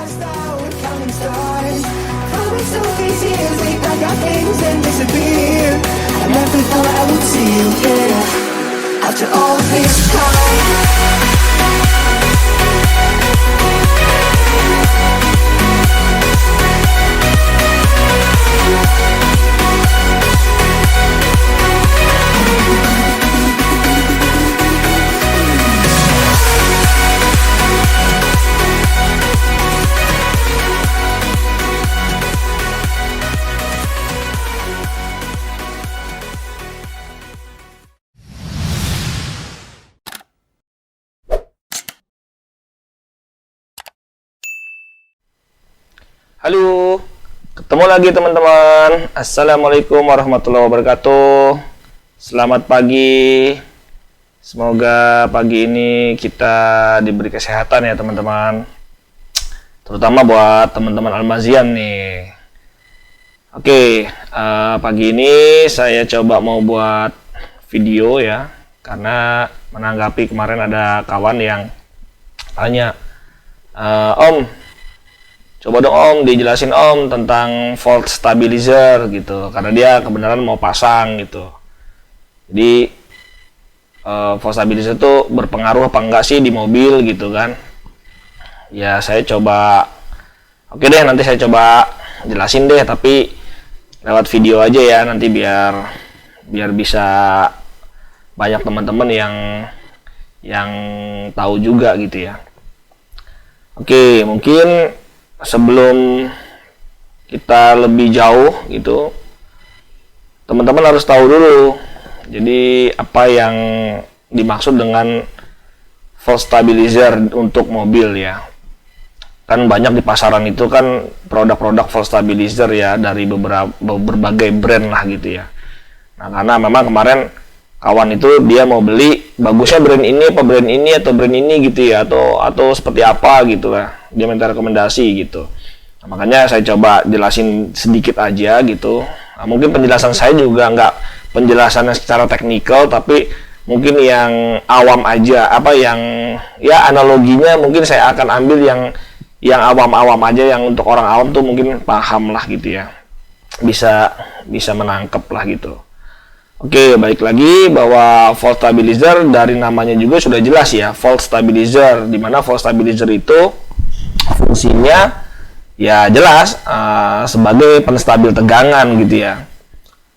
Lost out with counting stars. Falling so easy as we pack our things and disappear. I never thought I would see you here after all this time. Halo, ketemu lagi teman-teman. Assalamualaikum warahmatullahi wabarakatuh. Selamat pagi. Semoga pagi ini kita diberi kesehatan ya teman-teman. Terutama buat teman-teman Almazian nih. Oke, pagi ini saya coba mau buat video ya, karena menanggapi kemarin ada kawan yang tanya, Om, coba dong Om dijelasin Om tentang volt stabilizer gitu, karena dia kebenaran mau pasang gitu. Jadi volt stabilizer itu berpengaruh apa enggak sih di mobil gitu kan? Ya saya coba, oke deh nanti saya coba jelasin deh, tapi lewat video aja ya, nanti biar bisa banyak teman-teman yang tahu juga gitu ya. Oke, mungkin sebelum kita lebih jauh gitu, teman-teman harus tahu dulu jadi apa yang dimaksud dengan volt stabilizer untuk mobil ya. Kan banyak di pasaran itu kan produk-produk volt stabilizer ya, dari berbagai brand lah gitu ya. Nah, karena memang kemarin kawan itu dia mau beli, bagusnya brand ini apa brand ini atau brand ini gitu ya, atau seperti apa gitu lah, dia minta rekomendasi gitu. Nah, makanya saya coba jelasin sedikit aja gitu. Nah, mungkin penjelasan saya juga nggak penjelasannya secara teknikal, tapi mungkin yang awam aja, apa yang ya analoginya mungkin saya akan ambil yang awam-awam aja, yang untuk orang awam tuh mungkin paham lah gitu ya, bisa menangkep lah gitu. Oke, balik lagi bahwa volt stabilizer dari namanya juga sudah jelas ya, volt stabilizer, dimana volt stabilizer itu fungsinya ya jelas sebagai penstabil tegangan gitu ya.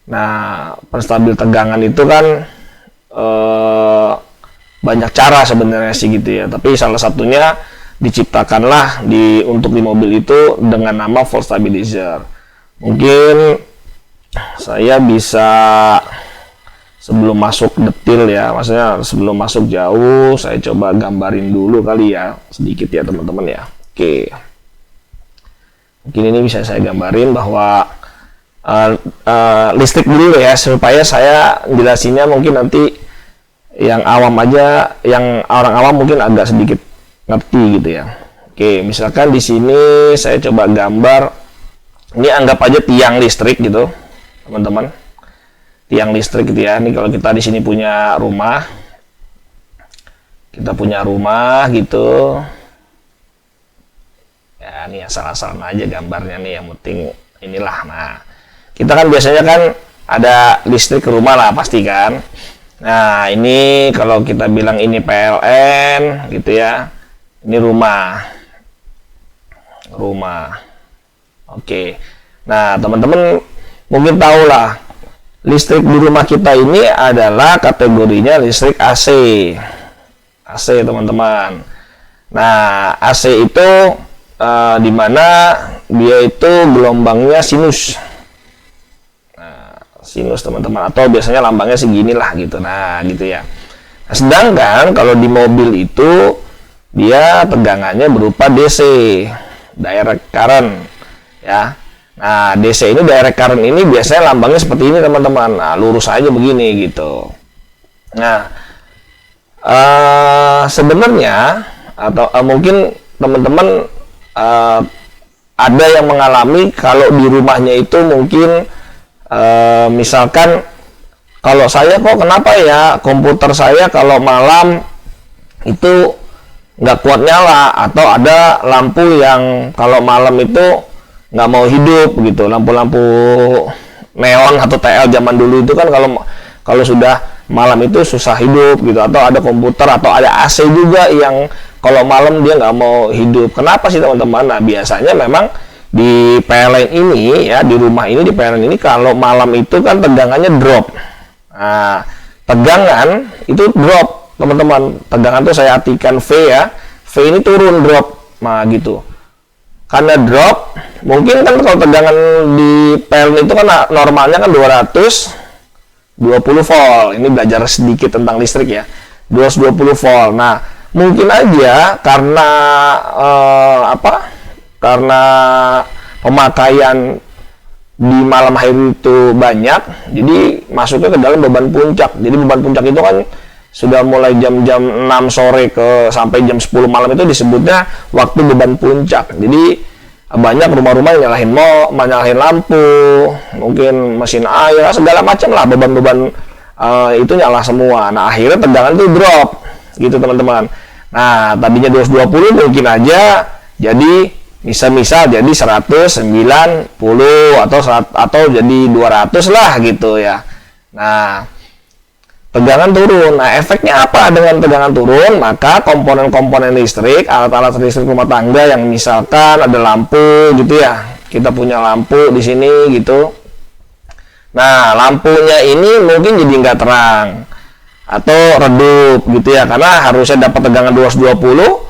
Nah, penstabil tegangan itu kan banyak cara sebenarnya sih gitu ya, tapi salah satunya diciptakanlah untuk di mobil itu dengan nama volt stabilizer. Mungkin saya bisa, sebelum masuk detail ya, maksudnya sebelum masuk jauh, saya coba gambarin dulu kali ya, sedikit ya teman-teman ya. Oke, mungkin ini bisa saya gambarin bahwa listrik dulu ya, supaya saya jelasinnya mungkin nanti yang awam aja, yang orang awam mungkin agak sedikit ngerti gitu ya. Oke, misalkan di sini saya coba gambar, ini anggap aja tiang listrik gitu teman-teman. Tiang listrik gitu ya. Ini kalau kita di sini punya rumah, gitu ya, ini asal-asalan aja gambarnya nih, yang penting inilah. Nah, kita kan biasanya kan ada listrik ke rumah lah pasti kan. Nah, ini kalau kita bilang ini PLN gitu ya, ini rumah. Oke, nah teman-teman mungkin tahu lah, listrik di rumah kita ini adalah kategorinya listrik AC. AC teman-teman. Nah, AC itu dimana dia itu gelombangnya sinus. Nah, sinus teman-teman, atau biasanya lambangnya segini lah gitu. Nah, gitu ya. Nah, sedangkan kalau di mobil itu dia tegangannya berupa DC, direct current ya. Nah, DC ini, direct current ini biasanya lambangnya seperti ini teman-teman. Nah, lurus aja begini gitu. Nah, sebenarnya atau mungkin teman-teman ada yang mengalami kalau di rumahnya itu mungkin misalkan kalau saya kok kenapa ya komputer saya kalau malam itu nggak kuat nyala, atau ada lampu yang kalau malam itu nggak mau hidup gitu, lampu-lampu neon atau TL zaman dulu itu kan kalau sudah malam itu susah hidup gitu, atau ada komputer atau ada AC juga yang kalau malam dia nggak mau hidup. Kenapa sih teman-teman? Nah, biasanya memang di PLN ini ya, di rumah ini, di PLN ini kalau malam itu kan tegangannya drop. Nah, tegangan itu drop teman-teman. Tegangan tuh saya artikan V ya. V ini turun, drop. Nah, gitu. Karena drop, mungkin kan kalau tegangan di PLN itu kan normalnya kan 220 volt. Ini belajar sedikit tentang listrik ya. 220 volt. Nah, mungkin aja karena karena pemakaian di malam hari itu banyak, jadi masuknya ke dalam beban puncak. Jadi beban puncak itu kan sudah mulai jam-jam 6 sore sampai jam 10 malam itu disebutnya waktu beban puncak. Jadi banyak rumah-rumah yang nyalahin lampu, mungkin mesin air, segala macam lah, beban-beban itu nyala semua. Nah, akhirnya tegangan itu drop gitu teman-teman. Nah, tadinya 220 mungkin aja jadi misal jadi 190 atau jadi 200 lah gitu ya. Nah, tegangan turun. Nah, efeknya apa dengan tegangan turun? Maka komponen-komponen listrik, alat-alat listrik rumah tangga yang misalkan ada lampu gitu ya. Kita punya lampu di sini gitu. Nah, lampunya ini mungkin jadi nggak terang atau redup gitu ya, karena harusnya dapat tegangan 220.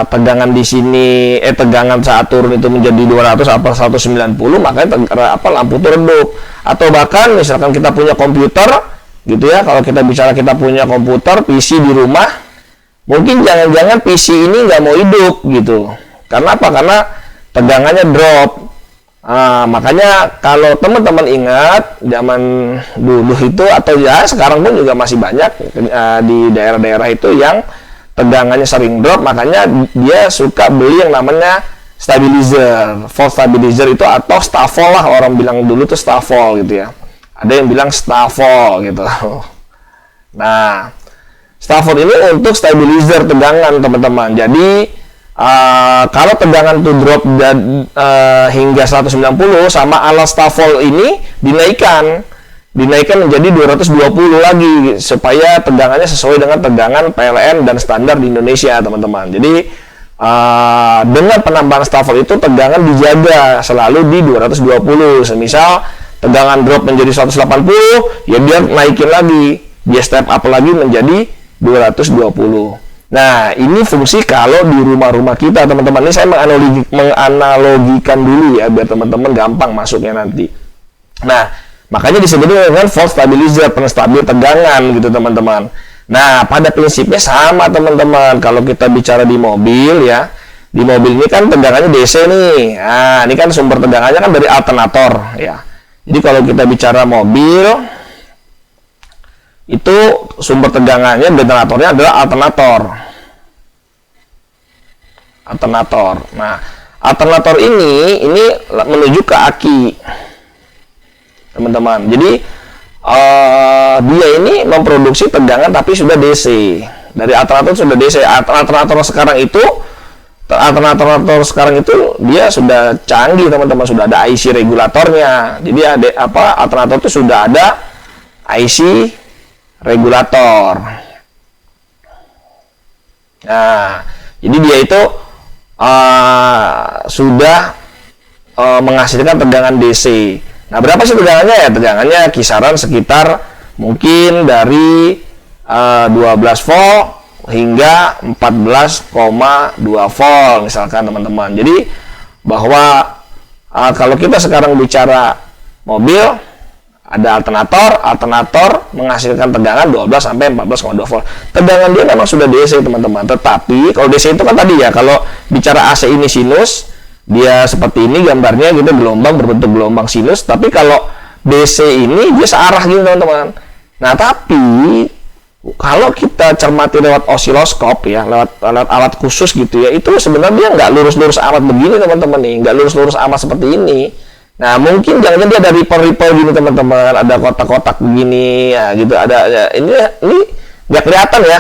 Tegangan di sini tegangan saat turun itu menjadi 200 atau 190, makanya lampu itu redup. Atau bahkan misalkan kita punya komputer gitu ya, kalau kita bicara kita punya komputer PC di rumah, mungkin jangan-jangan PC ini nggak mau hidup gitu. Karena apa? Karena tegangannya drop. Makanya kalau teman-teman ingat zaman dulu itu, atau ya sekarang pun juga masih banyak di daerah-daerah itu yang tegangannya sering drop, makanya dia suka beli yang namanya stabilizer, volt stabilizer itu, atau Stavol lah, orang bilang dulu tuh Stavol gitu ya. Ada yang bilang Stavol gitu. Nah, Stavol ini untuk stabilizer tegangan teman-teman. Jadi kalau tegangan tuh drop hingga 190, sama alat Stavol ini dinaikkan menjadi 220 lagi supaya tegangannya sesuai dengan tegangan PLN dan standar di Indonesia teman-teman. Jadi dengan penambahan Stavol itu tegangan dijaga selalu di 220. Semisal tegangan drop menjadi 180, ya dia naikin lagi, dia step up lagi menjadi 220. Nah, ini fungsi kalau di rumah-rumah kita teman-teman. Ini saya menganalogikan dulu ya biar teman-teman gampang masuknya nanti. Nah, makanya disebut dengan volt stabilizer, penstabil tegangan gitu teman-teman. Nah, pada prinsipnya sama teman-teman. Kalau kita bicara di mobil ya, di mobil ini kan tegangannya DC nih. Nah, ini kan sumber tegangannya kan dari alternator ya. Jadi kalau kita bicara mobil, itu sumber tegangannya, generatornya adalah alternator. Nah, alternator ini menuju ke aki teman-teman. Jadi dia ini memproduksi tegangan tapi sudah DC. Dari alternator sudah DC. Alternator sekarang itu dia sudah canggih teman-teman, sudah ada IC regulatornya. Jadi alternator itu sudah ada IC regulator. Nah, jadi dia itu sudah menghasilkan tegangan DC. Nah, berapa sih tegangannya ya? Tegangannya kisaran sekitar mungkin dari 12 volt hingga 14,2 volt misalkan teman-teman. Jadi bahwa kalau kita sekarang bicara mobil, ada alternator menghasilkan tegangan 12 sampai 14,2 volt. Tegangan dia memang sudah DC teman-teman. Tetapi kalau DC itu kan tadi ya, kalau bicara AC ini sinus, dia seperti ini gambarnya gitu, gelombang berbentuk gelombang sinus. Tapi kalau DC ini dia searah gitu teman-teman. Nah, tapi kalau kita cermati lewat osiloskop ya, lewat alat khusus gitu ya, itu sebenarnya nggak lurus-lurus amat begini teman-teman nih, nggak lurus-lurus amat seperti ini. Nah, mungkin jangan dia ada ripple gini teman-teman, ada kotak-kotak begini ya gitu, ada ya, ini nggak kelihatan ya,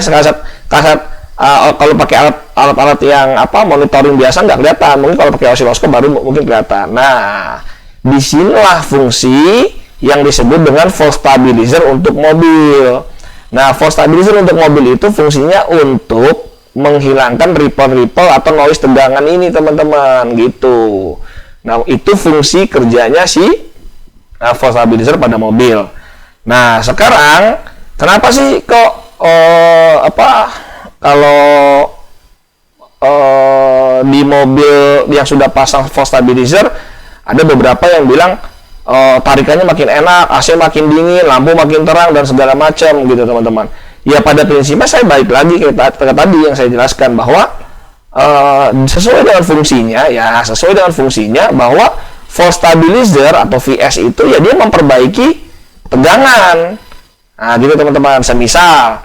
kasat kalau pakai alat-alat yang monitoring biasa nggak kelihatan, mungkin kalau pakai osiloskop baru mungkin kelihatan. Nah, disinilah fungsi yang disebut dengan voltage stabilizer untuk mobil. Nah, voltage stabilizer untuk mobil itu fungsinya untuk menghilangkan ripple atau noise tegangan ini, teman-teman, gitu. Nah, itu fungsi kerjanya si voltage stabilizer pada mobil. Nah, sekarang kenapa sih kok kalau di mobil yang sudah pasang voltage stabilizer ada beberapa yang bilang tarikannya makin enak, AC makin dingin, lampu makin terang dan segala macam gitu, teman-teman. Ya, pada prinsipnya saya balik lagi ke tadi yang saya jelaskan bahwa sesuai dengan fungsinya bahwa voltage stabilizer atau VS itu ya dia memperbaiki tegangan. Nah, gitu teman-teman. Semisal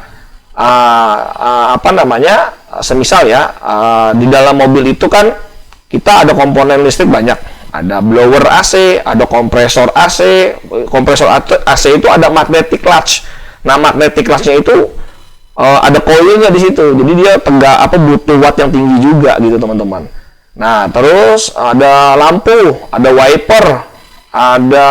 semisal ya di dalam mobil itu kan kita ada komponen listrik banyak. Ada blower AC, ada kompresor AC. Kompresor AC itu ada magnetic clutch. Nah, magnetic clutch-nya itu ada koilnya di situ. Jadi dia butuh watt yang tinggi juga gitu, teman-teman. Nah, terus ada lampu, ada wiper, ada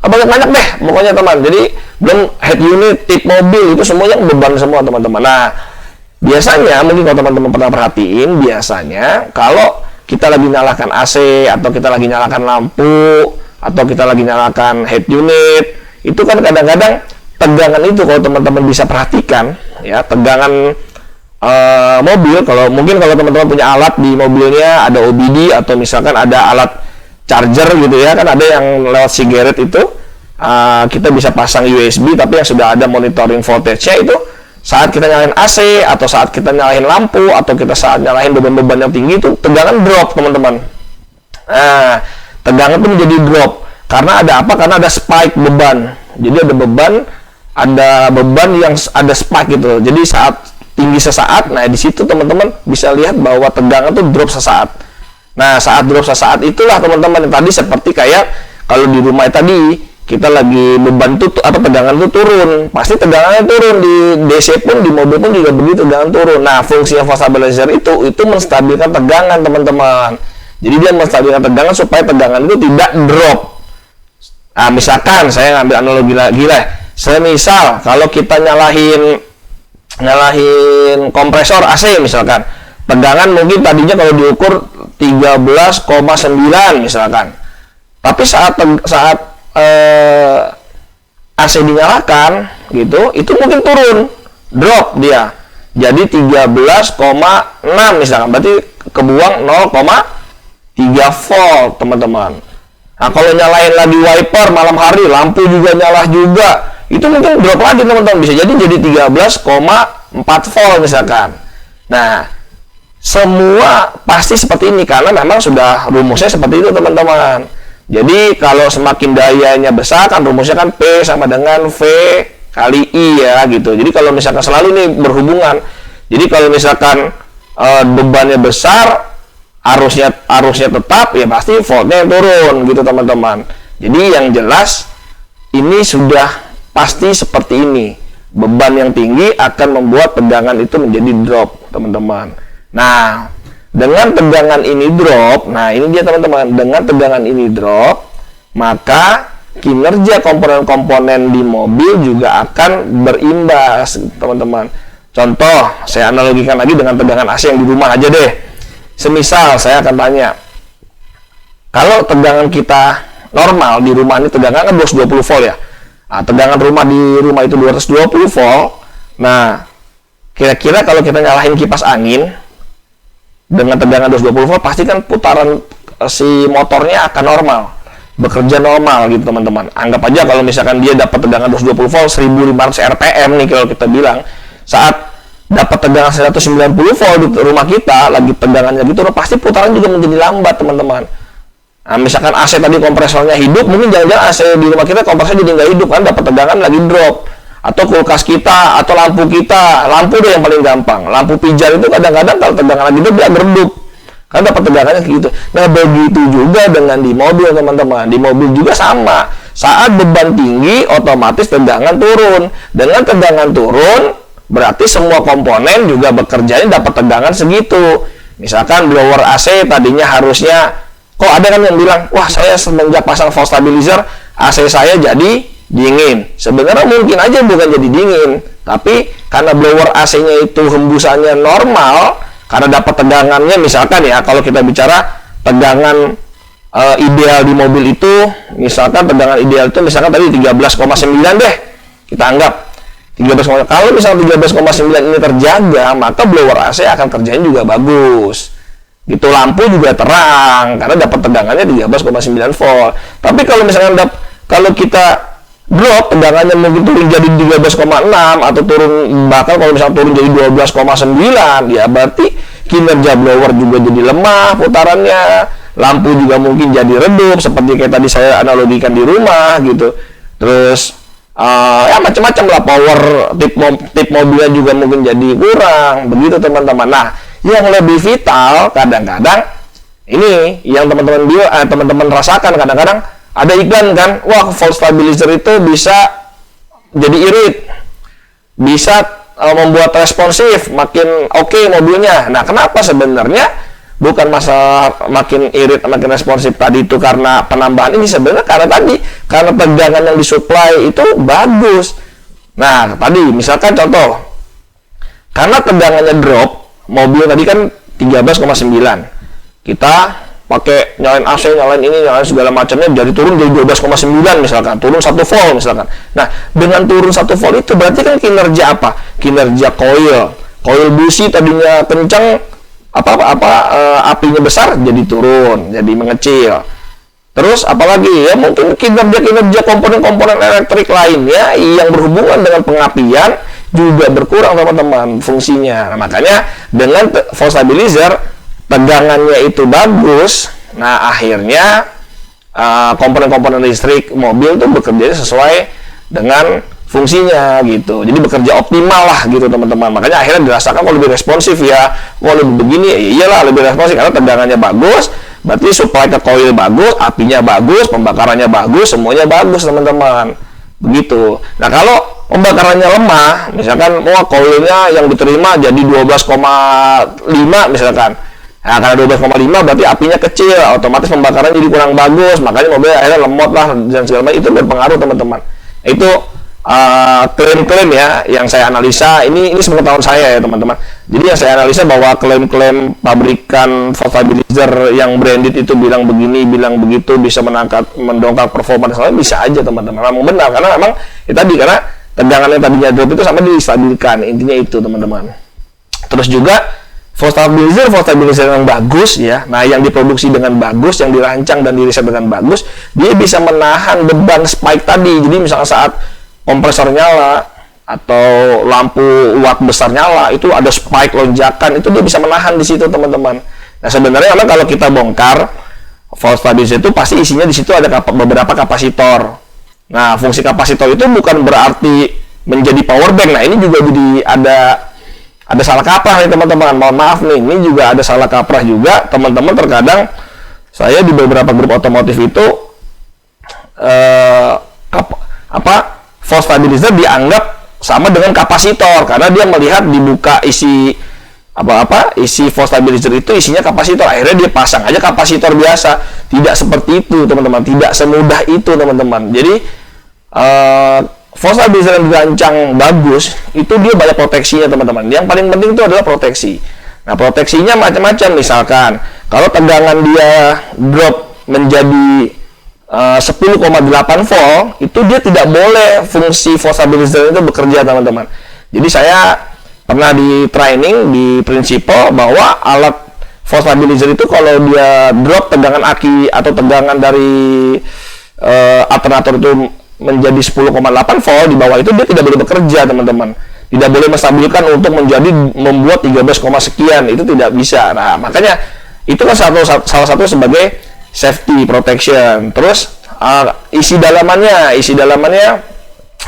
banyak deh pokoknya, teman. Jadi belum head unit, tip mobil itu semuanya beban semua, teman-teman. Nah, biasanya mungkin kalau teman-teman pernah perhatiin, biasanya kalau kita lagi nyalakan AC atau kita lagi nyalakan lampu atau kita lagi nyalakan head unit, itu kan kadang-kadang tegangan itu kalau teman-teman bisa perhatikan ya, tegangan mobil, kalau teman-teman punya alat di mobilnya, ada OBD atau misalkan ada alat charger gitu ya, kan ada yang lewat sigaret itu kita bisa pasang USB tapi yang sudah ada monitoring voltage-nya, itu saat kita nyalain AC atau saat kita nyalain lampu atau kita saat nyalain beban-beban yang tinggi itu tegangan drop, teman-teman. Nah, tegangan itu menjadi drop karena ada apa? Karena ada spike beban. Jadi ada beban yang ada spike gitu. Jadi saat tinggi sesaat, nah di situ teman-teman bisa lihat bahwa tegangan itu drop sesaat. Nah, saat drop sesaat itulah teman-teman yang tadi seperti kayak kalau di rumah tadi kita lagi beban tuh tegangan itu turun, pasti tegangannya turun di DC pun, di mobil pun juga begitu, tegangan turun. Nah, fungsinya voltage stabilizer itu menstabilkan tegangan, teman-teman. Jadi dia menstabilkan tegangan supaya tegangan itu tidak drop. Nah, misalkan saya ngambil analogi lagi lah. Semisal kalau kita nyalahin kompresor AC misalkan, tegangan mungkin tadinya kalau diukur 13,9 misalkan. Tapi saat AC dinyalakan gitu, itu mungkin turun, drop dia. Jadi 13,6 misalkan, berarti kebuang 0,3 volt, teman-teman. Nah, kalau nyalain lagi wiper malam hari, lampu juga nyala juga, itu mungkin drop lagi, teman-teman. Bisa jadi 13,4 volt misalkan. Nah, semua pasti seperti ini karena memang sudah rumusnya seperti itu, teman-teman. Jadi kalau semakin dayanya besar kan rumusnya kan P sama dengan V kali I ya gitu. Jadi kalau misalkan selalu ini berhubungan. Jadi kalau misalkan bebannya besar, arusnya tetap, ya pasti voltnya turun gitu, teman-teman. Jadi yang jelas ini sudah pasti seperti ini. Beban yang tinggi akan membuat tegangan itu menjadi drop, teman-teman. Nah, dengan tegangan ini drop, nah ini dia, teman-teman. Dengan tegangan ini drop, maka kinerja komponen-komponen di mobil juga akan berimbas, teman-teman. Contoh, saya analogikan lagi dengan tegangan AC yang di rumah aja deh. Semisal saya akan tanya, kalau tegangan kita normal di rumah ini tegangan kan 220 volt ya. Nah, tegangan rumah di rumah itu 220 volt. Nah, kira-kira kalau kita nyalain kipas angin dengan tegangan 220 volt, pasti kan putaran si motornya akan normal, bekerja normal gitu, teman-teman. Anggap aja kalau misalkan dia dapat tegangan 220 volt 1500 RPM nih, kalau kita bilang saat dapat tegangan 190 volt di rumah kita lagi tegangannya gitu, pasti putaran juga menjadi lambat, teman-teman. Nah, misalkan AC tadi kompresornya hidup, mungkin jangan-jangan AC di rumah kita kompresornya jadi nggak hidup kan, dapat tegangan lagi drop. Atau kulkas kita, atau lampu kita, lampu deh yang paling gampang. Lampu pijar itu kadang-kadang kalau tegangan lagi itu dia meredup, kan dapat tegangannya gitu. Nah, begitu juga dengan di mobil, teman-teman. Di mobil juga sama. Saat beban tinggi, otomatis tegangan turun. Dengan tegangan turun, berarti semua komponen juga bekerjanya dapat tegangan segitu. Misalkan blower AC tadinya harusnya, kok ada kan yang bilang, wah saya semenjak pasang voltage stabilizer AC saya jadi dingin. Sebenarnya mungkin aja bukan jadi dingin, tapi karena blower AC-nya itu hembusannya normal, karena dapat tegangannya, misalkan ya, kalau kita bicara tegangan ideal di mobil itu, misalkan tegangan ideal itu misalkan tadi 13,9 deh, kita anggap 13,9. Kalau misalnya 13,9 ini terjaga, maka blower AC akan kerjanya juga bagus. Gitu, lampu juga terang karena dapat tegangannya 13,9 volt. Tapi kalau misalnya kalau kita drop tegangannya mungkin turun jadi 13,6 atau turun, bahkan kalau misalnya turun jadi 12,9, ya berarti kinerja blower juga jadi lemah putarannya, lampu juga mungkin jadi redup seperti kayak tadi saya analogikan di rumah gitu. Terus ya macam-macam lah, power tip mobilnya juga mungkin jadi kurang begitu teman-teman. Nah, yang lebih vital kadang-kadang ini yang teman-teman rasakan, kadang-kadang ada iklan kan, wah voltage stabilizer itu bisa jadi irit, bisa membuat responsif, makin oke mobilnya. Nah, kenapa sebenarnya bukan masalah makin irit, makin responsif tadi itu karena penambahan ini, sebenarnya karena tegangan yang disuplai itu bagus. Nah, tadi misalkan contoh, karena tegangannya drop, mobil tadi kan 13,9, kita pakai nyalain AC, nyalain ini, nyalain segala macamnya, jadi turun jadi 12,9 misalkan, turun 1 volt misalkan. Nah, dengan turun 1 volt itu berarti kan kinerja apa? Kinerja coil busi tadinya kencang, apinya besar jadi turun, jadi mengecil. Terus apalagi ya, mungkin kinerja komponen-komponen elektrik lainnya yang berhubungan dengan pengapian juga berkurang teman-teman fungsinya. Nah, makanya dengan voltage stabilizer tegangannya itu bagus, nah akhirnya komponen-komponen listrik mobil tuh bekerja sesuai dengan fungsinya gitu. Jadi bekerja optimal lah gitu teman-teman. Makanya akhirnya dirasakan kok lebih responsif ya. Kok lebih begini, ya iyalah lebih responsif karena tegangannya bagus. Berarti supply ke coil bagus, apinya bagus, pembakarannya bagus, semuanya bagus teman-teman. Begitu. Nah, kalau pembakarannya lemah, misalkan coilnya yang diterima jadi 12,5 misalkan. Nah, karena 12,5 berarti apinya kecil, otomatis pembakaran jadi kurang bagus, makanya mobil akhirnya lemot lah dan segala macam. Itu berpengaruh teman-teman. Itu klaim-klaim ya yang saya analisa, ini sepengetahuan saya ya teman-teman. Jadi yang saya analisa bahwa klaim-klaim pabrikan voltage stabilizer yang branded itu bilang begini, bilang begitu, bisa mendongkrak performa dan sebagainya, bisa aja teman-teman. Memang benar karena memang tadi karena tegangan yang tadinya drop itu sama distabilkan, intinya itu teman-teman. Terus juga voltage stabilizer yang bagus ya, nah yang diproduksi dengan bagus, yang dirancang dan diriset dengan bagus, dia bisa menahan beban spike tadi. Jadi misalnya saat kompresor nyala atau lampu watt besar nyala, itu ada spike lonjakan, itu dia bisa menahan di situ teman-teman. Nah, sebenarnya memang kalau kita bongkar voltage stabilizer itu pasti isinya di situ ada beberapa kapasitor. Nah, fungsi kapasitor itu bukan berarti menjadi power bank. Nah, ini juga jadi ada salah kaprah nih teman-teman. Mohon maaf nih, ini juga ada salah kaprah juga teman-teman. Terkadang saya di beberapa grup otomotif itu voltage stabilizer dianggap sama dengan kapasitor karena dia melihat dibuka isi voltage stabilizer itu isinya kapasitor, akhirnya dia pasang aja kapasitor biasa. Tidak seperti itu teman-teman, tidak semudah itu teman-teman. Jadi voltage stabilizer yang dirancang bagus itu dia banyak proteksinya teman-teman. Yang paling penting itu adalah proteksi. Nah, proteksinya macam-macam. Misalkan kalau tegangan dia drop menjadi 10,8 volt, itu dia tidak boleh fungsi voltage stabilizer itu bekerja teman-teman. Jadi saya pernah di training di prinsipal bahwa alat voltage stabilizer itu kalau dia drop tegangan aki atau tegangan dari alternator itu menjadi 10,8 volt, di bawah itu dia tidak boleh bekerja teman-teman. Tidak boleh menstabilkan untuk membuat 13, sekian, itu tidak bisa. Nah, makanya itu kan salah satu sebagai safety protection. Terus isi dalamannya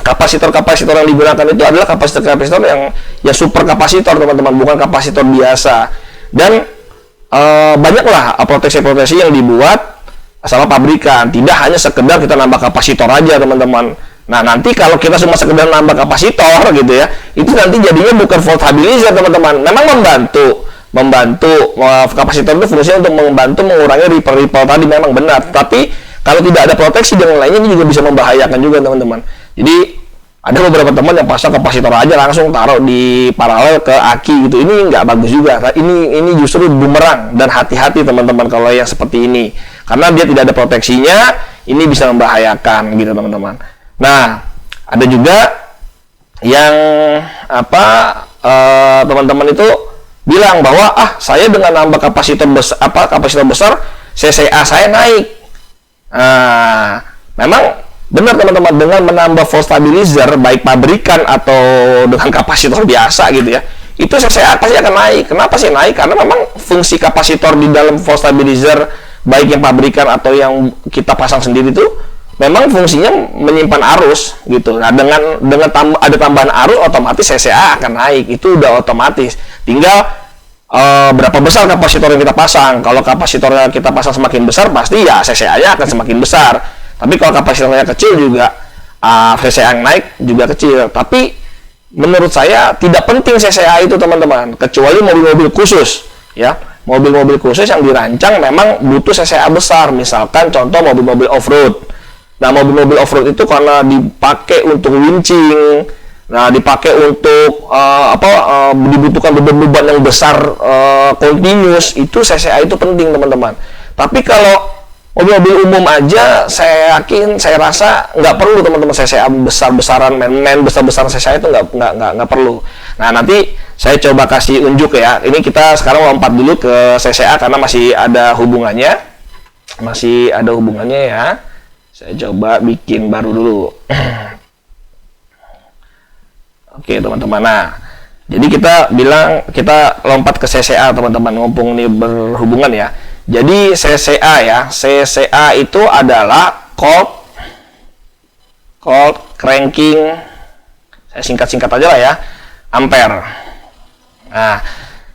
kapasitor-kapasitor yang digunakan itu adalah kapasitor yang super kapasitor teman-teman, bukan kapasitor biasa. Dan banyaklah proteksi-proteksi yang dibuat sama pabrikan, tidak hanya sekedar kita nambah kapasitor aja teman-teman. Nah, nanti kalau kita cuma sekedar nambah kapasitor gitu ya, itu nanti jadinya bukan volt stabilizer, teman-teman. Memang membantu kapasitor itu fungsinya untuk membantu mengurangi ripple tadi, memang benar. Tapi kalau tidak ada proteksi dan lainnya, ini juga bisa membahayakan juga, teman-teman. Jadi ada beberapa teman yang pasang kapasitor aja langsung taruh di paralel ke aki gitu. Ini nggak bagus juga. Ini justru bumerang, dan hati-hati teman-teman kalau yang seperti ini, karena dia tidak ada proteksinya. Ini bisa membahayakan gitu, teman-teman. Nah, ada juga yang teman-teman itu bilang bahwa saya dengan nambah kapasitor besar CCA saya naik. Memang benar, teman-teman, dengan menambah volt stabilizer baik pabrikan atau dengan kapasitor biasa gitu ya, itu CCA pasti akan naik. Kenapa sih naik? Karena memang fungsi kapasitor di dalam volt stabilizer baik yang pabrikan atau yang kita pasang sendiri itu memang fungsinya menyimpan arus gitu. Nah, dengan ada tambahan arus, otomatis CCA akan naik. Itu udah otomatis. Tinggal berapa besar kapasitor yang kita pasang. Kalau kapasitornya kita pasang semakin besar, pasti ya CCA-nya akan semakin besar. Tapi kalau kapasitornya kecil juga CCA yang naik juga kecil. Tapi menurut saya tidak penting CCA itu, teman-teman, kecuali mobil-mobil khusus ya. Mobil-mobil khusus yang dirancang memang butuh CCA besar. Misalkan contoh mobil-mobil off-road. Nah, mobil-mobil off-road itu karena dipakai untuk winching, nah dipakai untuk dibutuhkan beban-beban yang besar continuous, itu CCA itu penting, teman-teman. Tapi kalau mobil-mobil umum aja, saya rasa nggak perlu, teman-teman, CCA besar-besaran, main besar-besaran CCA itu nggak perlu. Nah, nanti saya coba kasih unjuk ya. Ini kita sekarang lompat dulu ke CCA karena masih ada hubungannya ya. Saya coba bikin baru dulu. Oke, teman-teman. Nah, jadi kita lompat ke CCA, teman-teman. Mumpung ini berhubungan ya. Jadi CCA ya. CCA itu adalah cold cranking. Saya singkat-singkat aja lah ya. Ampere. Nah,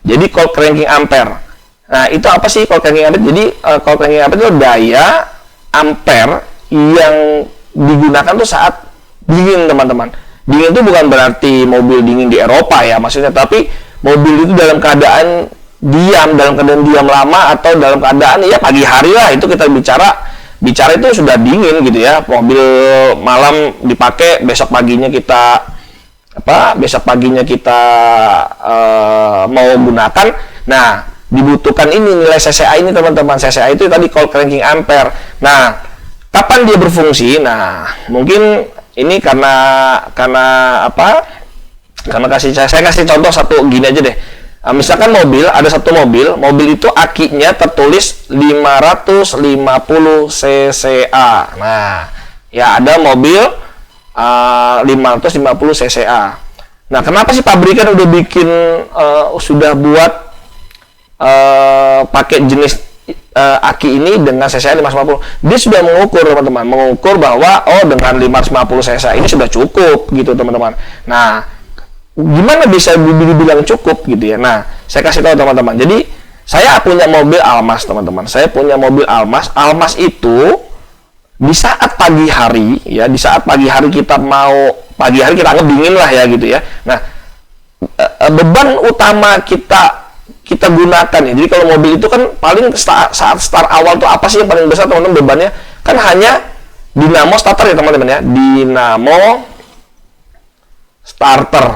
jadi cold cranking ampere. Nah, itu apa sih cold cranking ampere? Jadi cold cranking ampere itu daya ampere yang digunakan tuh saat dingin, teman-teman. Dingin itu bukan berarti mobil dingin di Eropa ya maksudnya, tapi mobil itu dalam keadaan diam lama, atau dalam keadaan ya pagi hari lah, itu kita bicara itu sudah dingin gitu ya. Mobil malam dipakai, besok paginya kita mau gunakan. Nah, dibutuhkan ini nilai CCA ini, teman-teman. CCA itu tadi cold cranking ampere. Nah, kapan dia berfungsi? Nah, mungkin ini karena saya kasih contoh satu gini aja deh. Misalkan ada satu mobil itu akinya tertulis 550 cca. Nah, ya ada mobil 550 cca. Nah, kenapa sih pabrikan udah bikin sudah buat pakai jenis aki ini dengan CCA 550. Dia sudah mengukur, teman-teman, bahwa dengan 550 cca ini sudah cukup gitu, teman-teman. Nah, gimana bisa dibilang cukup gitu ya? Nah, saya kasih tahu, teman-teman. Jadi saya punya mobil Almas, teman-teman. Saya punya mobil Almas. Almas itu di saat pagi hari kita anggap dingin lah ya gitu ya. Nah, beban utama kita gunakan ya. Jadi kalau mobil itu kan paling saat start awal tuh apa sih yang paling besar, teman-teman, bebannya? Kan hanya dinamo starter ya, teman-teman ya. Dinamo starter.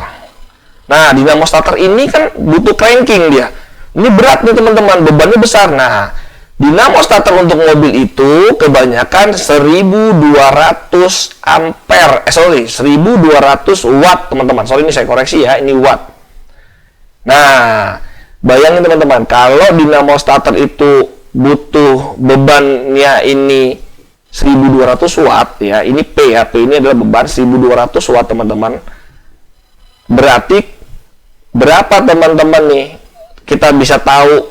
Nah, dinamo starter ini kan butuh cranking dia. Ini berat nih, teman-teman, bebannya besar. Nah, dinamo starter untuk mobil itu kebanyakan 1200 ampere. 1200 watt, teman-teman. Sorry, ini saya koreksi ya, ini watt. Nah, bayangin, teman-teman, kalau dinamo starter itu butuh bebannya ini 1200 watt ya. Ini P ya. P ini adalah beban 1200 watt, teman-teman. Berarti berapa, teman-teman, nih kita bisa tahu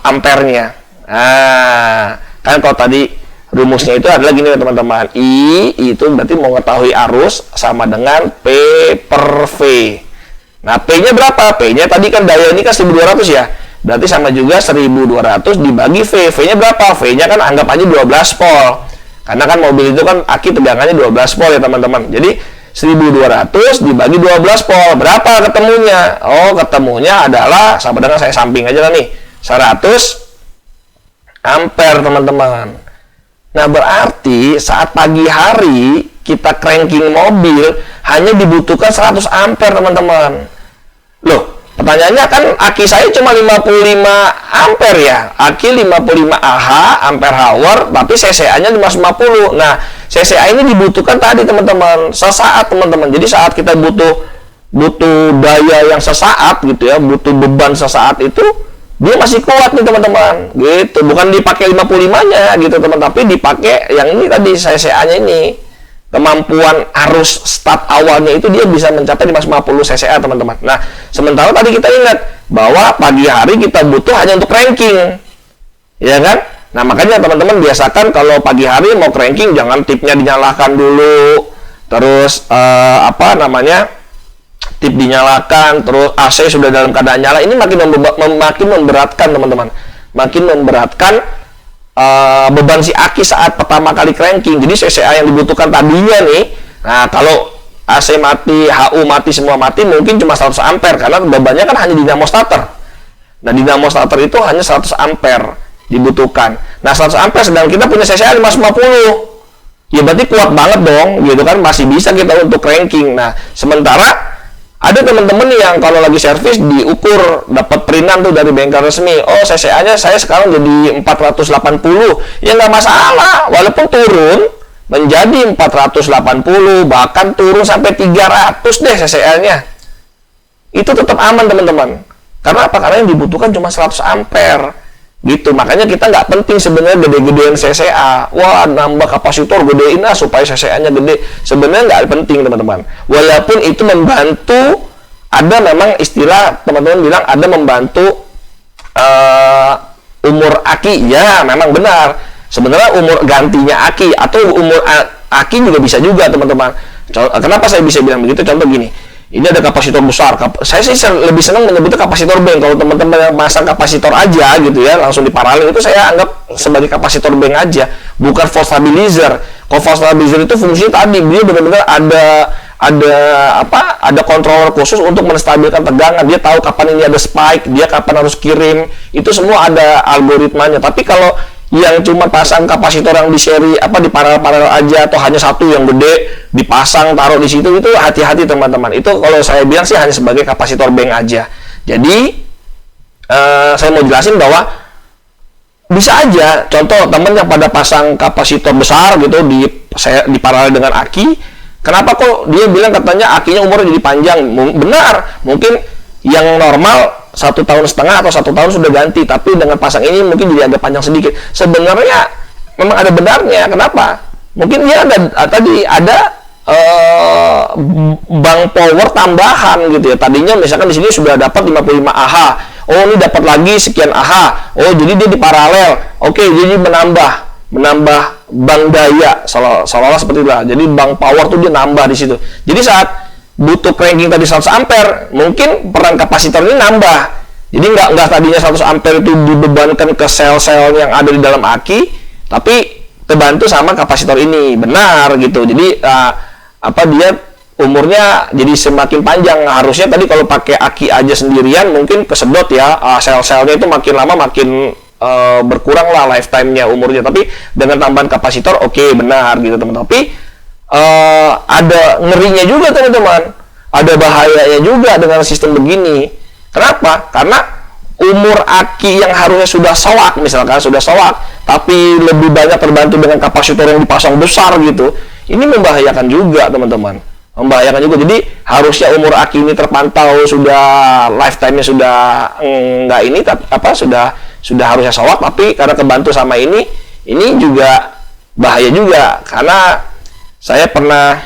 ampernya? Nah, kan kalau tadi rumusnya itu adalah gini, teman-teman. I itu berarti mau mengetahui arus sama dengan P per V. Nah, P-nya berapa? P-nya tadi kan daya ini kan 1200 ya. Berarti sama juga 1200 dibagi V. V-nya berapa? V-nya kan anggap aja 12 volt. Karena kan mobil itu kan aki tegangannya 12 volt ya teman-teman. Jadi 1200 dibagi 12 volt. Berapa ketemunya? Oh, ketemunya adalah, sama dengan saya samping aja lah nih, 100 ampere teman-teman. Nah, berarti saat pagi hari kita cranking mobil hanya dibutuhkan 100 ampere teman-teman. Loh, pertanyaannya kan aki saya cuma 55 ampere ya. Aki 55 Ah ampere hour, tapi CCA-nya 550. Nah, CCA ini dibutuhkan tadi teman-teman, sesaat teman-teman. Jadi saat kita butuh daya yang sesaat gitu ya, butuh beban sesaat itu, dia masih kuat nih teman-teman. Gitu, bukan dipakai 55-nya gitu teman, tapi dipakai yang ini tadi CCA-nya ini. Kemampuan arus start awalnya itu dia bisa mencapai 550 CCA teman-teman. Nah, sementara tadi kita ingat bahwa pagi hari kita butuh hanya untuk cranking, ya kan? Nah, makanya teman-teman biasakan kalau pagi hari mau cranking jangan tipnya dinyalakan dulu, terus tip dinyalakan, terus AC sudah dalam keadaan nyala. Ini makin memberatkan teman-teman, makin memberatkan beban si aki saat pertama kali cranking. Jadi CCA yang dibutuhkan tadinya nih, nah kalau AC mati, HU mati, semua mati, mungkin cuma 100 ampere karena bebannya kan hanya dinamo starter. Nah, dinamo starter itu hanya 100 ampere dibutuhkan. Nah, 100 ampere sedang kita punya CCA 550. Ya berarti kuat banget dong, gitu kan, masih bisa kita untuk cranking. Nah, sementara ada teman-teman yang kalau lagi servis diukur dapat printan tuh dari bengkel resmi. Oh, CCA-nya saya sekarang jadi 480. Ya nggak masalah, walaupun turun menjadi 480, bahkan turun sampai 300 deh CCA-nya. Itu tetap aman teman-teman. Karena apa? Karena yang dibutuhkan cuma 100 ampere. Gitu, makanya kita nggak penting sebenarnya gede-gedean CCA. Wah, nambah kapasitor gedein lah supaya CCA-nya gede. Sebenarnya nggak penting teman-teman. Walaupun itu membantu, ada memang istilah teman-teman bilang ada membantu umur aki. Ya, memang benar. Sebenarnya umur gantinya aki atau umur aki juga bisa juga teman-teman. Kenapa saya bisa bilang begitu? Contoh gini. Ini ada kapasitor besar. Saya sih lebih senang menyebutnya kapasitor bank. Kalau teman-teman yang pasang kapasitor aja gitu ya, langsung diparalel, itu saya anggap sebagai kapasitor bank aja, bukan volt stabilizer. Kalau volt stabilizer itu fungsinya tadi dia benar-benar ada controller khusus untuk menstabilkan tegangan. Dia tahu kapan ini ada spike, dia kapan harus kirim. Itu semua ada algoritmanya. Tapi kalau yang cuma pasang kapasitor yang di seri di paralel aja atau hanya satu yang gede dipasang taruh di situ, itu hati-hati teman-teman. Itu kalau saya bilang sih hanya sebagai kapasitor bank aja. Jadi saya mau jelasin bahwa bisa aja contoh teman yang pada pasang kapasitor besar gitu di paralel dengan aki. Kenapa kok dia bilang katanya akinya umurnya jadi panjang? Benar, mungkin yang normal 1,5 tahun atau 1 tahun sudah ganti, tapi dengan pasang ini mungkin jadi agak panjang sedikit. Sebenarnya memang ada benarnya. Kenapa? Mungkin dia ada bank power tambahan gitu ya. Tadinya misalkan di sini sudah dapat 55 Ah. Oh, ini dapat lagi sekian Ah. Oh, jadi dia di paralel. Oke, jadi menambah bank daya seolah-olah seperti itu lah. Jadi bank power tuh dia nambah di situ. Jadi saat butuh cranking tadi 100 ampere, mungkin peran kapasitor ini nambah. Jadi nggak tadinya 100 ampere itu dibebankan ke sel-sel yang ada di dalam aki, tapi terbantu sama kapasitor ini. Benar gitu. Jadi dia umurnya jadi semakin panjang. Harusnya tadi kalau pakai aki aja sendirian mungkin kesedot ya, sel-selnya itu makin lama makin berkurang lah lifetime-nya, umurnya. Tapi dengan tambahan kapasitor oke, benar gitu teman-teman. Tapi ada ngerinya juga teman-teman, ada bahayanya juga dengan sistem begini. Kenapa? Karena umur aki yang harusnya sudah soak, misalkan sudah soak, tapi lebih banyak terbantu dengan kapasitor yang dipasang besar gitu, ini membahayakan juga teman-teman, membahayakan juga. Jadi harusnya umur aki ini terpantau sudah lifetime-nya sudah sudah harusnya soak, tapi karena kebantu sama ini juga bahaya juga. Karena saya pernah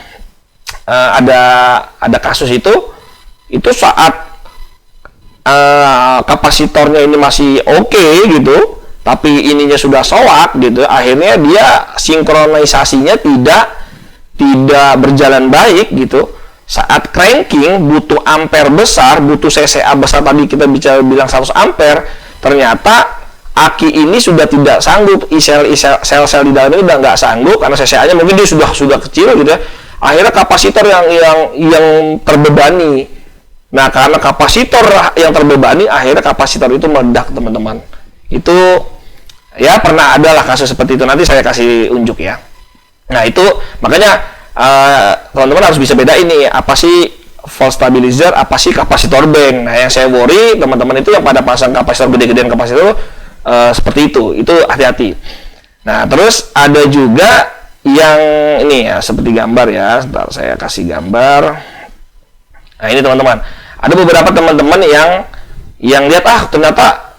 ada kasus itu saat kapasitornya ini masih oke gitu, tapi ininya sudah soak gitu, akhirnya dia sinkronisasinya tidak berjalan baik gitu. Saat cranking butuh ampere besar, butuh CCA besar, tadi kita bilang 100 ampere, ternyata aki ini sudah tidak sanggup, sel-sel di dalamnya udah nggak sanggup karena CCA-nya mungkin dia sudah kecil gitu ya. Akhirnya kapasitor yang terbebani. Nah, karena kapasitor yang terbebani, akhirnya kapasitor itu meledak, teman-teman. Itu ya pernah ada lah kasus seperti itu. Nanti saya kasih unjuk ya. Nah, itu makanya teman-teman harus bisa beda ini apa sih volt stabilizer, apa sih kapasitor bank. Nah, yang saya worry teman-teman itu yang pada pasang kapasitor gede-gedean kapasitor seperti itu hati-hati. Nah, terus ada juga yang ini ya, seperti gambar ya. Sebentar saya kasih gambar. Nah, ini teman-teman. Ada beberapa teman-teman yang lihat ternyata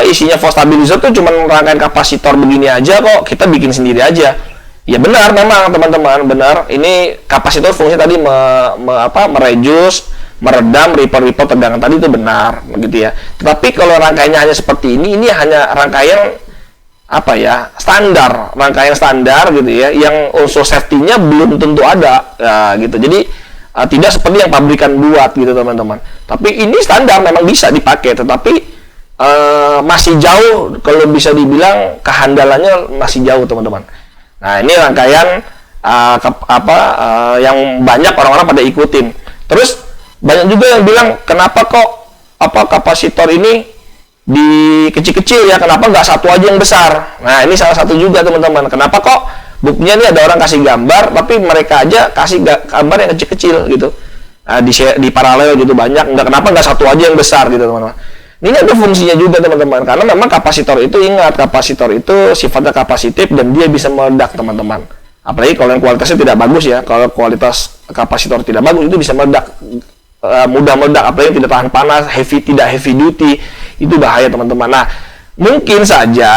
isinya volt stabilizer tuh cuma rangkaian kapasitor begini aja kok, kita bikin sendiri aja. Ya benar memang teman-teman, benar. Ini kapasitor fungsinya tadi mereduce, meredam report tegangan tadi itu benar begitu ya. Tetapi kalau rangkaiannya hanya seperti ini hanya rangkaian standar, rangkaian standar gitu ya, yang unsur safety-nya belum tentu ada ya, gitu. Jadi tidak seperti yang pabrikan buat gitu teman-teman. Tapi ini standar memang bisa dipakai, tetapi masih jauh kalau bisa dibilang kehandalannya masih jauh teman-teman. Nah, ini rangkaian yang banyak orang-orang pada ikutin. Terus banyak juga yang bilang kenapa kok kapasitor ini di kecil-kecil ya, kenapa nggak satu aja yang besar. Nah, ini salah satu juga teman-teman, kenapa kok buktinya ini ada orang kasih gambar tapi mereka aja kasih gambar yang kecil-kecil gitu. Nah, di paralel gitu banyak, kenapa nggak satu aja yang besar gitu teman-teman. Ini ada fungsinya juga teman-teman, karena memang kapasitor itu, ingat, kapasitor itu sifatnya kapasitif dan dia bisa meledak teman-teman. Apalagi kalau yang kualitasnya tidak bagus ya, kalau kualitas kapasitor tidak bagus itu bisa meledak, mudah meledak, apalagi tidak tahan panas, tidak heavy duty, itu bahaya teman-teman. Nah, mungkin saja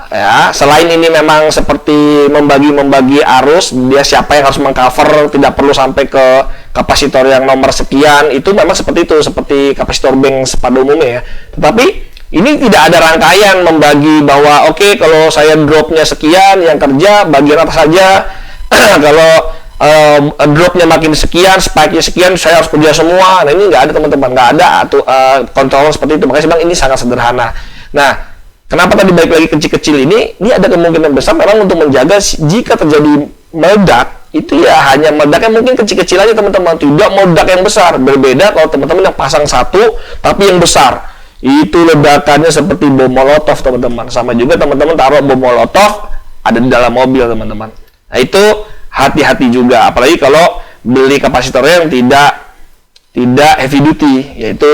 ya, selain ini memang seperti membagi arus, dia siapa yang harus mengcover, tidak perlu sampai ke kapasitor yang nomor sekian, itu memang seperti itu, seperti kapasitor bank pada umumnya ya. Tetapi ini tidak ada rangkaian membagi bahwa oke, kalau saya dropnya sekian, yang kerja bagian atas saja. Kalau dropnya makin sekian, spike-nya sekian, saya harus kerja semua. Nah, ini nggak ada teman-teman, nggak ada kontrol seperti itu. Makanya saya bilang ini sangat sederhana. Nah, kenapa tadi balik lagi kecil-kecil ini ada kemungkinan besar memang untuk menjaga jika terjadi meledak, itu ya hanya meledaknya mungkin kecil-kecil aja teman-teman, tidak meledak yang besar. Berbeda kalau teman-teman yang pasang satu tapi yang besar, itu ledakannya seperti bom molotov teman-teman. Sama juga teman-teman taruh bom molotov ada di dalam mobil teman-teman. Nah, itu hati-hati juga, apalagi kalau beli kapasitor yang tidak heavy duty, yaitu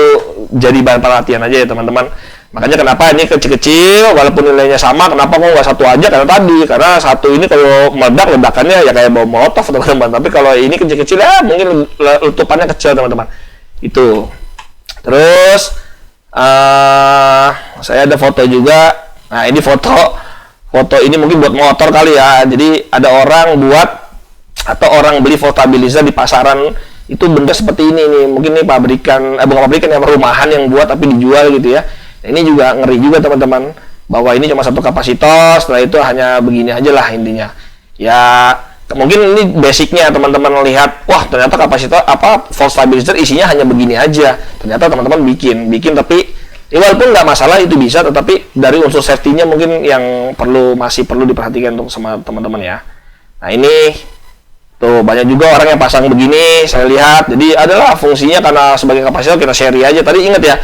jadi bahan perhatian aja ya teman-teman. Makanya kenapa ini kecil-kecil walaupun nilainya sama, kenapa kok nggak satu aja? Karena satu ini kalau meledak, ledakannya ya kayak bom molotov teman-teman. Tapi kalau ini kecil-kecil ya mungkin letupannya kecil teman-teman. Itu. Terus saya ada foto juga. Nah, ini foto ini mungkin buat motor kali ya. Jadi ada orang orang beli volt stabilizer di pasaran, itu benda seperti ini nih. Mungkin ini bukan pabrikan ya, perumahan yang buat tapi dijual gitu ya. Nah, ini juga ngeri juga teman-teman, bahwa ini cuma satu kapasitor, setelah itu hanya begini aja lah intinya. Ya mungkin ini basicnya teman-teman lihat, wah ternyata kapasitor volt stabilizer isinya hanya begini aja. Ternyata teman-teman bikin tapi ya walaupun nggak masalah itu bisa, tetapi dari unsur safety-nya mungkin yang masih perlu diperhatikan untuk sama teman-teman ya. Nah, ini tuh banyak juga orang yang pasang begini, saya lihat. Jadi adalah fungsinya karena sebagai kapasitor kita share aja. Tadi ingat ya,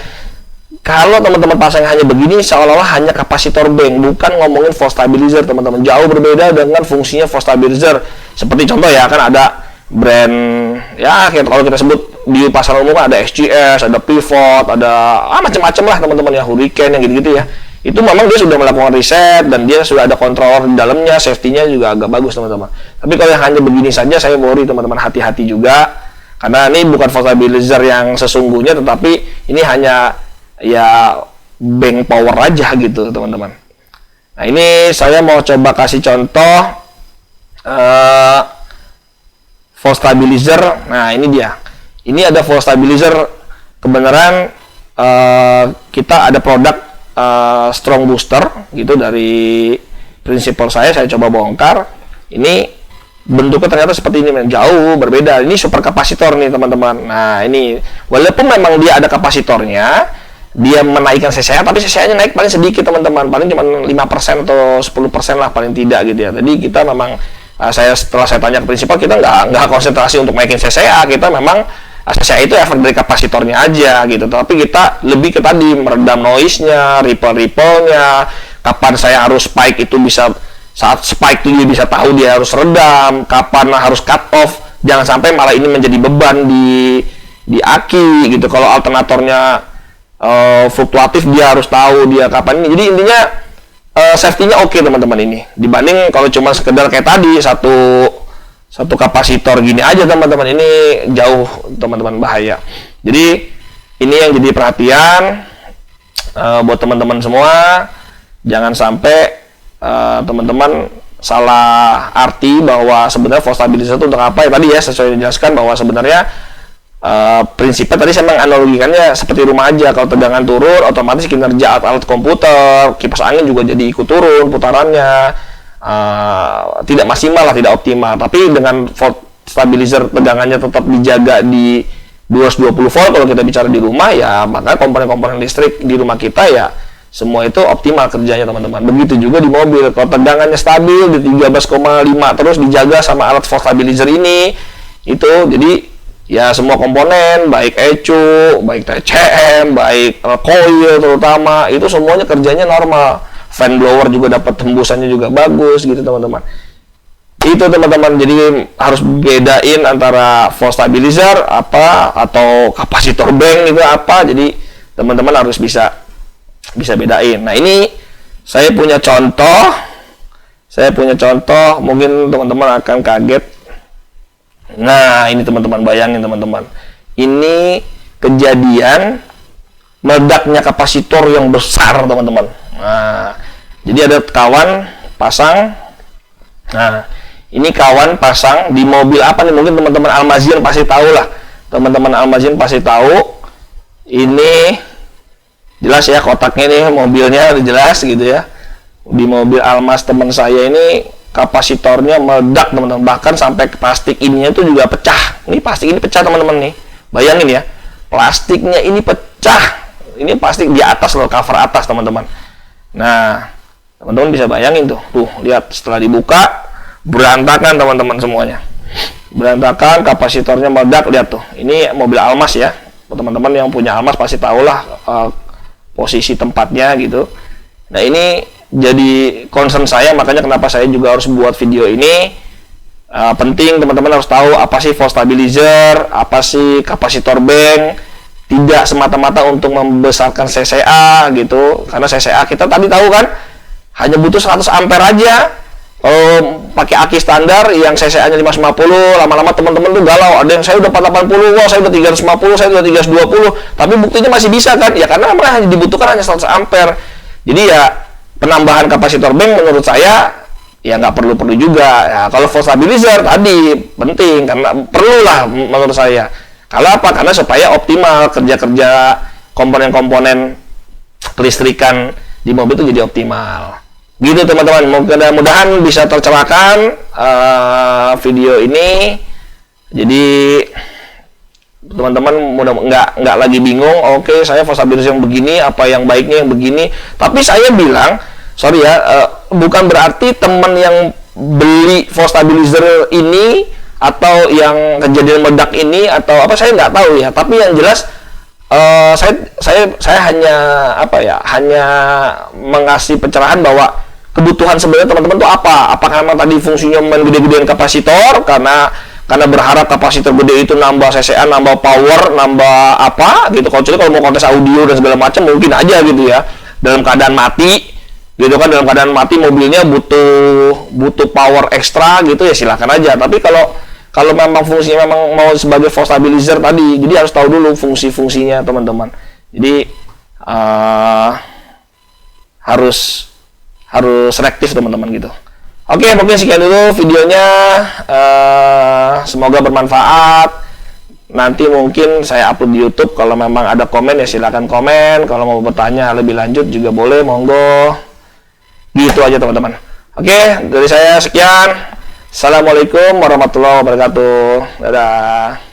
kalau teman-teman pasang hanya begini, seolah-olah hanya kapasitor bank, bukan ngomongin volt stabilizer teman-teman. Jauh berbeda dengan fungsinya volt stabilizer. Seperti contoh ya, kan ada brand ya, kalau kita sebut di pasar umum ada SGS, ada Pivot, ada macam-macam lah teman-teman ya, Hurricane yang gitu-gitu ya. Itu memang dia sudah melakukan riset dan dia sudah ada controller di dalamnya, safety-nya juga agak bagus teman-teman. Tapi kalau yang hanya begini saja, saya worry teman-teman, hati-hati juga. Karena ini bukan volt stabilizer yang sesungguhnya, tetapi ini hanya ya bank power aja gitu teman-teman. Nah, ini saya mau coba kasih contoh volt stabilizer. Nah, ini dia. Ini ada volt stabilizer kebenaran, kita ada produk strong booster gitu dari prinsipal saya coba bongkar. Ini bentuknya ternyata seperti ini, jauh berbeda. Ini super kapasitor nih teman-teman. Nah, ini walaupun memang dia ada kapasitornya, dia menaikkan CCA, tapi CCA-nya naik paling sedikit teman-teman, paling cuma 5% atau 10% lah paling tidak gitu ya. Jadi kita memang setelah saya tanya ke prinsipal, kita nggak konsentrasi untuk naikin CCA, kita memang CCA itu efek dari kapasitornya aja gitu. Tapi kita lebih ke tadi meredam noise-nya, ripple-nya, kapan saya harus spike itu bisa, saat spike itu dia bisa tahu dia harus redam, kapan harus cut off, jangan sampai malah ini menjadi beban di aki gitu. Kalau alternatornya fluktuatif, dia harus tahu dia kapan ini. Jadi intinya safety-nya oke teman-teman ini, dibanding kalau cuma sekedar kayak tadi satu kapasitor gini aja teman-teman, ini jauh teman-teman, bahaya. Jadi ini yang jadi perhatian buat teman-teman semua, jangan sampai teman-teman salah arti bahwa sebenarnya force stabilizer itu untuk apa ya. Tadi ya saya jelaskan bahwa sebenarnya prinsipnya tadi saya menganalogikannya seperti rumah aja. Kalau tegangan turun, otomatis kinerja alat komputer, kipas angin juga jadi ikut turun putarannya, tidak maksimal lah, tidak optimal. Tapi dengan volt stabilizer tegangannya tetap dijaga di 220 volt kalau kita bicara di rumah ya, maka komponen-komponen listrik di rumah kita ya semua itu optimal kerjanya teman-teman. Begitu juga di mobil, kalau tegangannya stabil di 13,5 terus dijaga sama alat volt stabilizer ini, itu jadi ya semua komponen, baik ECU, baik TCM, baik coil terutama, itu semuanya kerjanya normal. Fan blower juga dapat tembusannya juga bagus gitu teman-teman. Itu teman-teman, jadi harus bedain antara volt stabilizer apa atau kapasitor bank itu apa. Jadi teman-teman harus bisa bedain. Nah, ini saya punya contoh, mungkin teman-teman akan kaget. Nah, ini teman-teman, bayangin teman-teman, ini kejadian meledaknya kapasitor yang besar teman-teman. Nah, jadi ada kawan pasang, nah ini kawan pasang di mobil apa nih, mungkin teman-teman Almazian pasti tahu lah, ini jelas ya kotaknya nih, mobilnya udah jelas gitu ya. Di mobil Almas teman saya ini kapasitornya meledak teman-teman, bahkan sampai plastik ininya itu juga pecah. Ini plastik ini pecah teman-teman nih, bayangin ya, plastiknya ini pecah, ini plastik di atas loh, cover atas teman-teman. Nah, teman-teman bisa bayangin tuh lihat setelah dibuka berantakan teman-teman, semuanya berantakan, kapasitornya meledak. Lihat tuh, ini mobil Almas ya, teman-teman yang punya Almas pasti tahulah posisi tempatnya gitu. Nah, ini jadi concern saya, makanya kenapa saya juga harus buat video ini. Penting teman-teman harus tahu apa sih volt stabilizer, apa sih kapasitor bank. Tidak semata-mata untuk membesarkan CCA gitu, karena CCA kita tadi tahu kan hanya butuh 100 ampere aja. Pakai aki standar yang CCA-nya 550, lama-lama teman-teman tuh galau, ada yang saya udah 480, wah saya udah 350, saya udah 320, tapi buktinya masih bisa kan ya, karena memang hanya dibutuhkan hanya 100 ampere. Jadi ya penambahan kapasitor bank menurut saya ya nggak perlu juga ya. Kalau volt stabilizer tadi penting, karena perlulah menurut saya. Kalau apa? Karena supaya optimal kerja komponen-komponen kelistrikan di mobil itu jadi optimal. Gitu teman-teman. Mudah-mudahan bisa tercerahkan video ini. Jadi teman-teman nggak lagi bingung, oke saya volt stabilizer yang begini, apa yang baiknya yang begini. Tapi saya bilang, sorry ya, bukan berarti teman yang beli volt stabilizer ini atau yang kejadian meledak ini atau apa, saya nggak tahu ya. Tapi yang jelas saya hanya hanya mengasih pencerahan bahwa kebutuhan sebenarnya teman-teman tuh apa. Apakah memang tadi fungsinya main gede-gedean kapasitor karena berharap kapasitor gede itu nambah CCA, nambah power, nambah apa gitu. Kalau mau kontes audio dan segala macam mungkin aja gitu ya. Dalam keadaan mati gitu kan, dalam keadaan mati mobilnya butuh power ekstra gitu ya, silakan aja. Tapi kalau memang fungsinya memang mau sebagai volt stabilizer tadi, jadi harus tahu dulu fungsi-fungsinya teman-teman. Jadi harus reaktif teman-teman gitu. Oke, mungkin sekian dulu videonya. Semoga bermanfaat. Nanti mungkin saya upload di YouTube. Kalau memang ada komen ya silakan komen. Kalau mau bertanya lebih lanjut juga boleh, monggo. Gitu aja teman-teman. Oke, dari saya sekian. Assalamualaikum warahmatullahi wabarakatuh. Dadah.